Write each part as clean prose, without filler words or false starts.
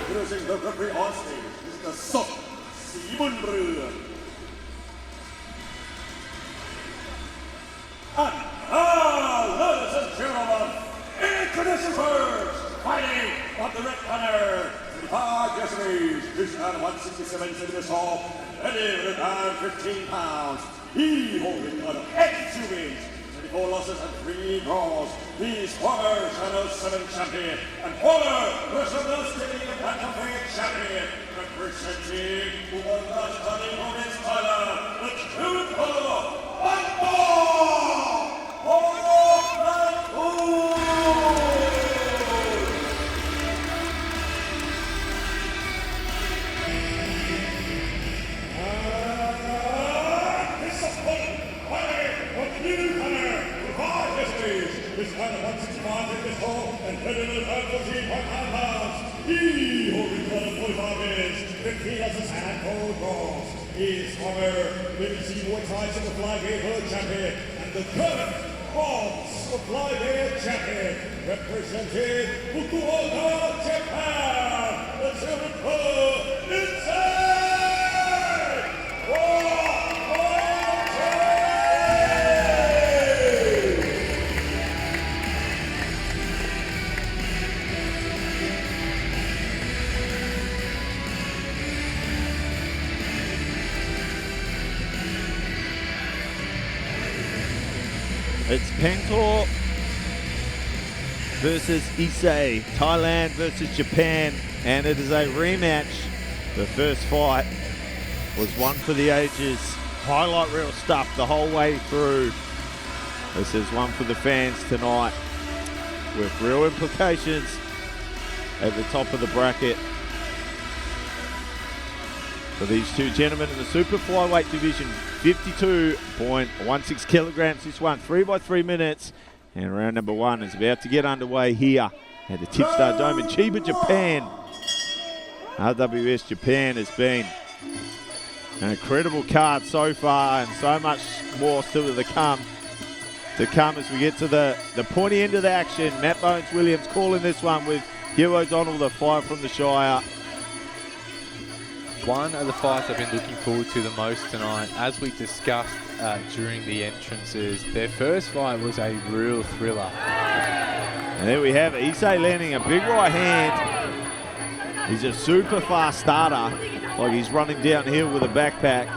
Introducing the referee on stage, Mr. Sok Simunreur. And now, ladies and gentlemen, introducing first, fighting on the red corner, 25 years of age, he's at 167 centimeters tall, and heavy with a 15 pounds. He holding on 82 wins, 24 losses and 3 draws. He's former Channel 7 champion and former Rajadamnern bantamweight champion, representing Rajadamnern in Thailand, the Truth Pangtor. This kind of 165 in this hole and headed to the 14.5 pounds. He holding 45 minutes, 15 losses and 4 draws. He's former Issei Wor Super Flyweight World Champion and the current Super Flyweight Champion, representing Fukuoka, Japan, the German pro, Issei Wor. It's Pangtor versus Issei, Thailand versus Japan, and it is a rematch. The first fight was one for the ages. Highlight reel stuff the whole way through. This is one for the fans tonight with real implications at the top of the bracket. For these two gentlemen in the super flyweight division, 52.16 kilograms. This one, 3 by 3 minutes. And round number 1 is about to get underway here at the Tipstar Dome in Chiba, Japan. RWS Japan has been an incredible card so far, and so much more still to come as we get to the pointy end of the action. Matt Bones Williams calling this one with Hugh O'Donnell, the fight from the Shire. One of the fights I've been looking forward to the most tonight. As we discussed during the entrances, their first fight was a real thriller. And there we have it. Issei landing a big right hand. He's a super fast starter, like he's running downhill with a backpack.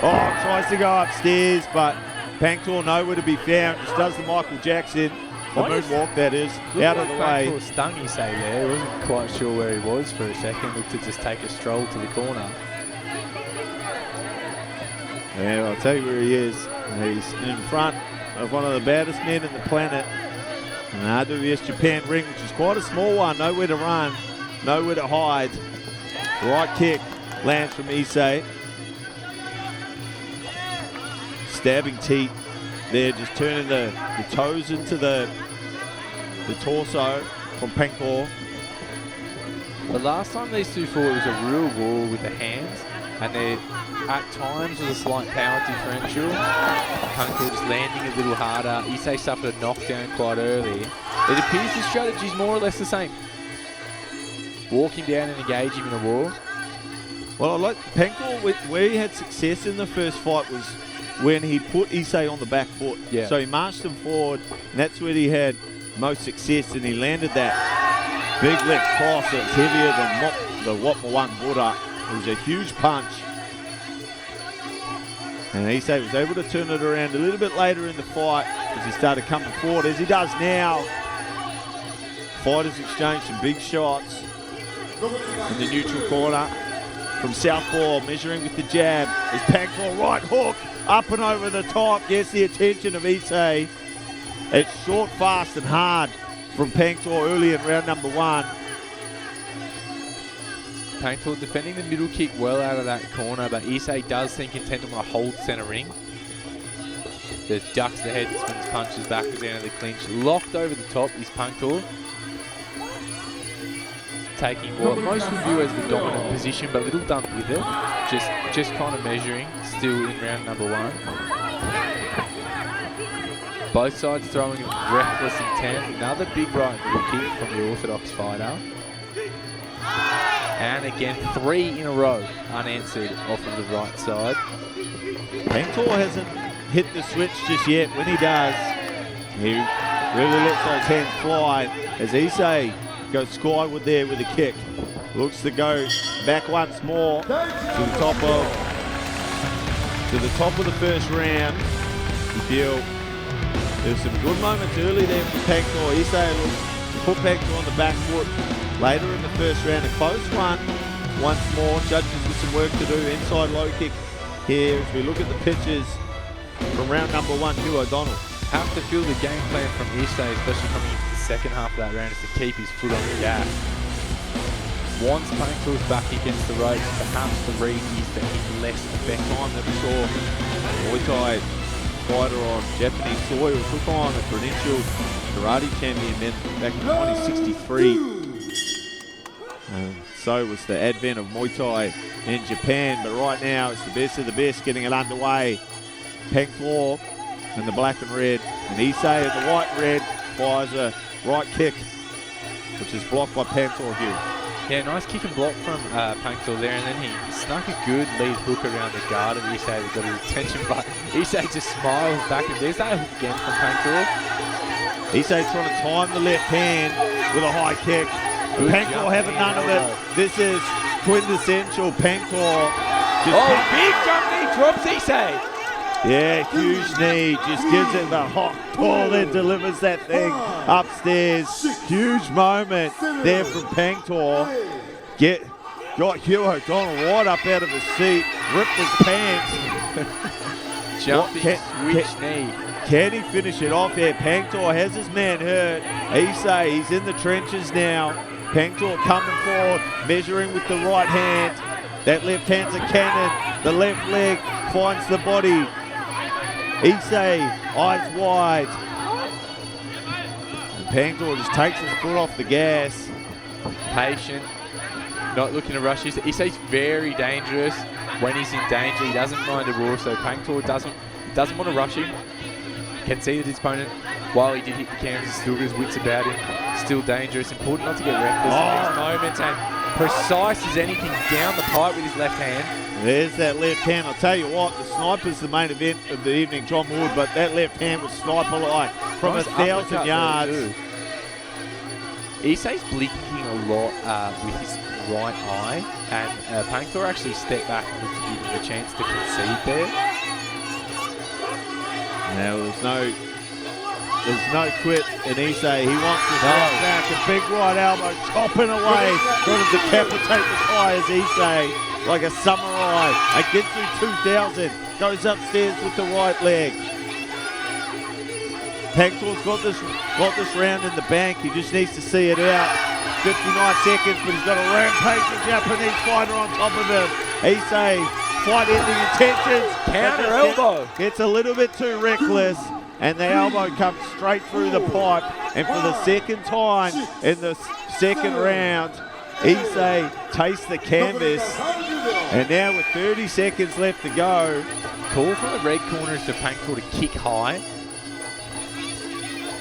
Oh, tries to go upstairs, but Pangtor nowhere to be found. Just does the Michael Jackson, the moonwalk that is, out of the way. Pangtor stung Issei there. He wasn't quite sure where he was for a second. Looked to just take a stroll to the corner. Yeah, I'll tell you where he is. He's in front of one of the baddest men on the planet. An RWS Japan ring, which is quite a small one. Nowhere to run, nowhere to hide. Right kick lands from Issei. Stabbing teeth there, just turning the toes into the torso from Pangtor. The last time these two fought, it was a real war with the hands, and there at times was a slight power differential. Pangtor just landing a little harder. Issei suffered a knockdown quite early. It appears the strategy is more or less the same. Walk him down and engage him in a war. Well, I like Pangtor, where he had success in the first fight was when he put Issei on the back foot. Yeah. So he marched him forward, and that's where he had most success, and he landed that big leg cross that was heavier than the Wapmawang Buddha. It was a huge punch. And Issei was able to turn it around a little bit later in the fight as he started coming forward, as he does now. Fighters exchanged some big shots in the neutral corner. From southpaw, measuring with the jab, is Pangtor right hook, up and over the top, gets the attention of Issei. It's short, fast and hard from Pangtor early in round number 1. Pangtor defending the middle kick well out of that corner, but Issei does seem content to want to hold centre ring. Just ducks the head, swings punches back as down to the clinch. Locked over the top is Pangtor. Taking what most would view as the dominant position, but little done with it. Just kind of measuring, still in round number 1. Both sides throwing with reckless intent. Another big right kick from the orthodox fighter. And again, 3 in a row unanswered off of the right side. Pangtor hasn't hit the switch just yet. When he does, he really lets those hands fly as Issei goes skyward there with a kick. Looks to go back once more to the top of the first round. You feel there's some good moments early there for Pangtor. Issei will put Pangtor on the back foot later in the first round. A close one once more. Judges with some work to do. Inside low kick here as we look at the pitches from round number 1, Hugh O'Donnell. Have to feel the game plan from Issei, especially coming into the second half of that round, is to keep his foot on the gas. Once Pangtor's back against the ropes, perhaps the read is that he's less effective. Time that we saw Muay Thai fighter on Japanese soil took on a credentialed karate champion then back in 1963. So was the advent of Muay Thai in Japan, but right now it's the best of the best getting it underway. Pangtor in the black and red, and Issei in the white and red fires a right kick, which is blocked by Pangtor Hugh. Yeah, nice kick and block from Pangtor there, and then he snuck a good lead hook around the guard of Issei that got his attention, but Issei just smiles back, and there's that hook again from Pangtor. Issei trying to time the left hand with a high kick. Pangtor having none of it. This is quintessential Pangtor. Big jump knee drops Issei. Yeah, huge knee, just gives it the hot ball, then delivers that thing upstairs. Huge moment there from Pangtor. Got Hugh O'Donnell right up out of his seat, ripped his pants. Jumping switch knee. Can he finish it off here? Pangtor has his man hurt. Issei, he's in the trenches now. Pangtor coming forward, measuring with the right hand. That left hand's a cannon. The left leg finds the body. Issei, eyes wide. And Pangtor just takes his foot off the gas. Patient, not looking to rush. Issei's very dangerous. When he's in danger, he doesn't mind a roar, so Pangtor doesn't want to rush him. Can see that his opponent, while he did hit the canvas, still got his wits about him. Still dangerous. Important not to get reckless in these moments, and precise as anything down the pipe with his left hand. There's that left hand. I'll tell you what, the sniper's the main event of the evening, John Wood, but that left hand was sniper-like from Nice 1,000 yards. Issei's blinking a lot with his right eye, and Pangtor actually stepped back and looked to give him a chance to concede there. Now there's no quit in Issei. He wants to right back. A big right elbow chopping away. Going to decapitate the Thai as Issei, like a samurai. Against 2,000. Goes upstairs with the right leg. Pangtor's got this round in the bank. He just needs to see it out. 59 seconds, but he's got a rampaging Japanese fighter on top of him. Issei, fight-ending intentions. Counter elbow. Gets a little bit too reckless, and the elbow comes straight through the pipe. And for the second time in the second round, Issei tastes the canvas. And now with 30 seconds left to go. Call from the red corner is for Pangtor to kick high.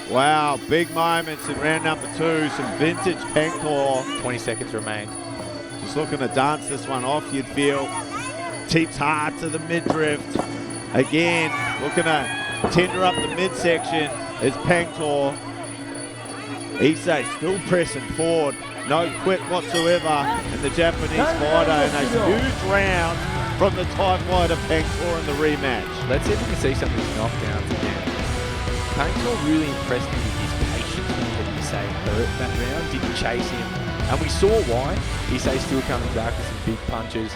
Wow, big moments in round number 2. Some vintage Pangtor. 20 seconds remain. Just looking to dance this one off, you'd feel. Teeps hard to the midriff. Again, looking to tender up the midsection is Pangtor. Issei still pressing forward. No quit whatsoever. And the Japanese fighter in a huge round from the Thai fighter Pangtor in the rematch. Let's see if we can see some of these knockdowns again. Pangtor really impressed me with his patience when he had Issei hurt that round, didn't chase him. And we saw why. Issei's still coming back with some big punches.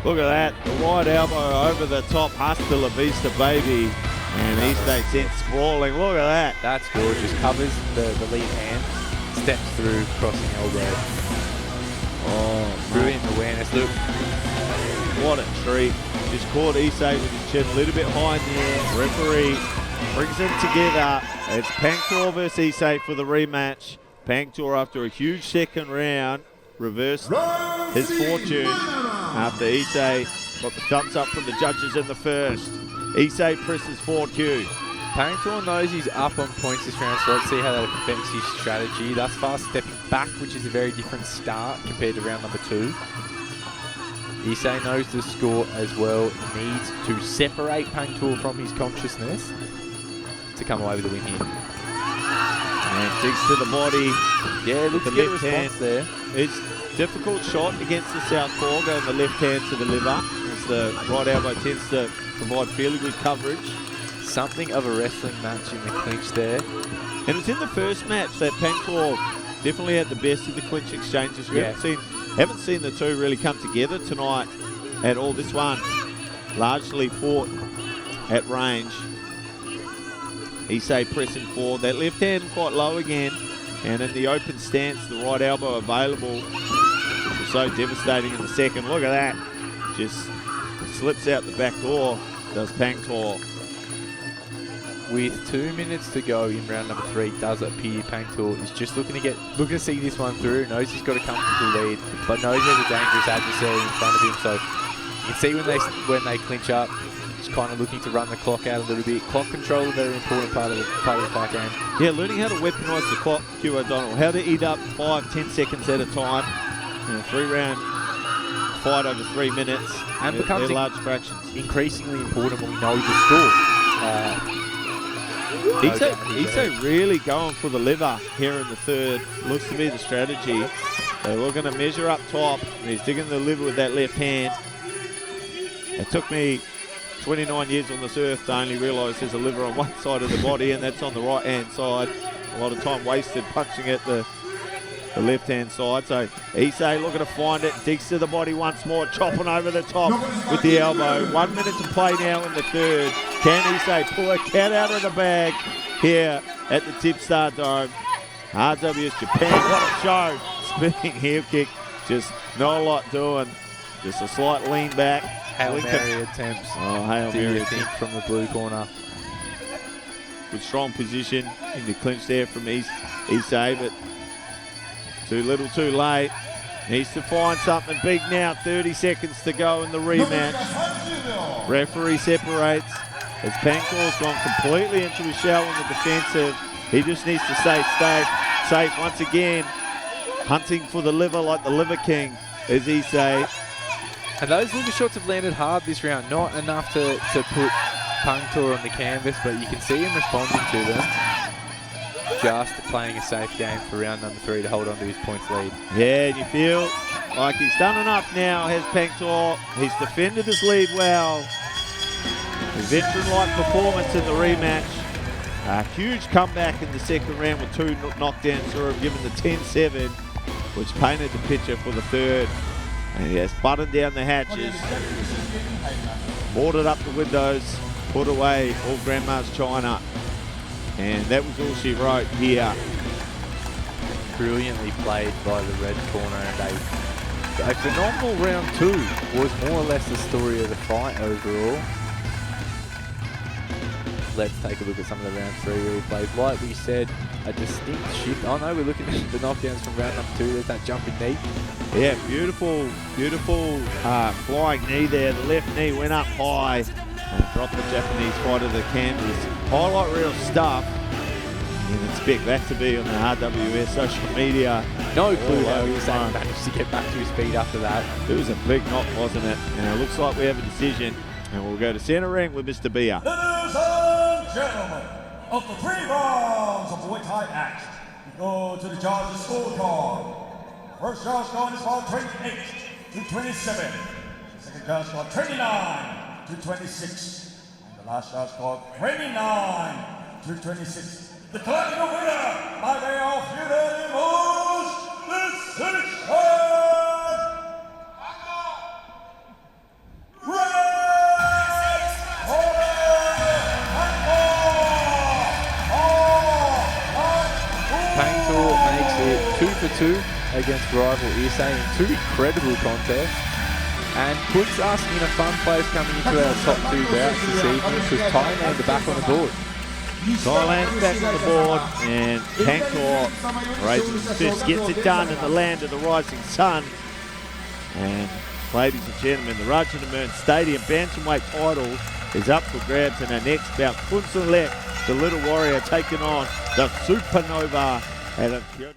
Look at that, the wide elbow over the top, hasta la vista, baby. And Issei sent sprawling, look at that. That's gorgeous, covers the lead hand, steps through, crossing elbow. Oh, brilliant awareness, look. What a treat. Just caught Issei with his chin a little bit high in the air. Referee brings them together. It's Pangtor versus Issei for the rematch. Pangtor, after a huge second round, reversed his fortune after Issei got the thumbs up from the judges in the first. Issei presses forward, Q. Pangtor knows he's up on points this round, so let's see how that affects his strategy. Thus far, stepping back, which is a very different start compared to round number 2. Issei knows the score as well. He needs to separate Pangtor from his consciousness to come away with the win here. And digs to the body. Yeah, looks to get a response there. It's difficult shot against the southpaw, going the left hand to the liver, as the right elbow tends to provide fairly good coverage. Something of a wrestling match in the clinch there. And it's in the first match that Pangtor definitely had the best of the clinch exchanges. We haven't seen the two really come together tonight at all. This one largely fought at range. Issei pressing forward. That left hand quite low again. And in the open stance, the right elbow available. Which was so devastating in the second. Look at that. Just slips out the back door, does Pangtor. With 2 minutes to go in round number 3, does appear Pangtor is just looking to see this one through. Knows he's got a comfortable lead, but knows there's a dangerous adversary in front of him. So you can see when they clinch up, just kind of looking to run the clock out a little bit. Clock control, a very important part of the fight game. Yeah, learning how to weaponise the clock, Q O'Donnell. How to eat up 5-10 seconds at a time. In a 3-round fight over 3 minutes. And becomes large fractions. Increasingly important when we know the score. Issei really going for the liver here in the third. Looks to be the strategy. They're looking to measure up top. He's digging the liver with that left hand. It took me 29 years on this earth to only realise there's a liver on one side of the body, and that's on the right hand side. A lot of time wasted punching at the left-hand side. So Issei looking to find it, digs to the body once more, chopping over the top with the elbow. 1 minute to play now in the third. Can Issei pull a cat out of the bag here at the Tipstar Dome? RWS Japan, what a show. Spinning heel kick, just not a lot doing. Just a slight lean back. Hail Mary attempts. Oh, Hail Mary attempt from the blue corner. Good strong position in the clinch there from Issei, but too little, too late. Needs to find something big now. 30 seconds to go in the rematch. Referee separates as Pangtor's gone completely into his shell in the defensive. He just needs to stay safe once again. Hunting for the liver like the Liver King, as Issei. And those liver shots have landed hard this round. Not enough to put Pangtor on the canvas, but you can see him responding to them. Just playing a safe game for round number 3 to hold on to his points lead. Yeah, and you feel like he's done enough now, has Pangtor. He's defended his lead well. A veteran-like performance in the rematch. A huge comeback in the second round with 2 knockdowns through him, given the 10-7, which painted the picture for the third. And he has buttoned down the hatches, boarded up the windows, put away all Grandma's china. And that was all she wrote here. Brilliantly played by the red corner, and a phenomenal round 2 was more or less the story of the fight overall. Let's take a look at some of the round 3 replays. Like we said, a distinct shift. Oh no, we're looking at the knockdowns from round number 2. There's that jumping knee. Yeah, beautiful flying knee there. The left knee went up high and dropped the Japanese fighter to the canvas. Highlight reel stuff. You expect that to be on the RWS social media. No clue how Issei managed to get back to his feet after that. It was a big knock, wasn't it? And it looks like we have a decision. And we'll go to centre ring with Mr. Bia. Ladies and gentlemen, of the 3 rounds of the Muay Thai action, we go to the judges' scorecard. First judge scored is for 28 to 27. The second judge scored 29 to 26. And the last judge scored 29 to 26. The collective winner by way of unanimous decision. Pangtor makes it 2 for 2 against rival Issei in 2 incredible contests, and puts us in a fun place coming into our top 2 bouts this evening, because Thailand are back on the board. Thailand's back on the board, and Pangtor raises his fist, gets it done in the land of the rising sun. And ladies and gentlemen, the Rajadamnern Stadium Bantamweight title is up for grabs in our next bout. Kunsun Lek the Little Warrior taking on the Supernova out of Kyoto.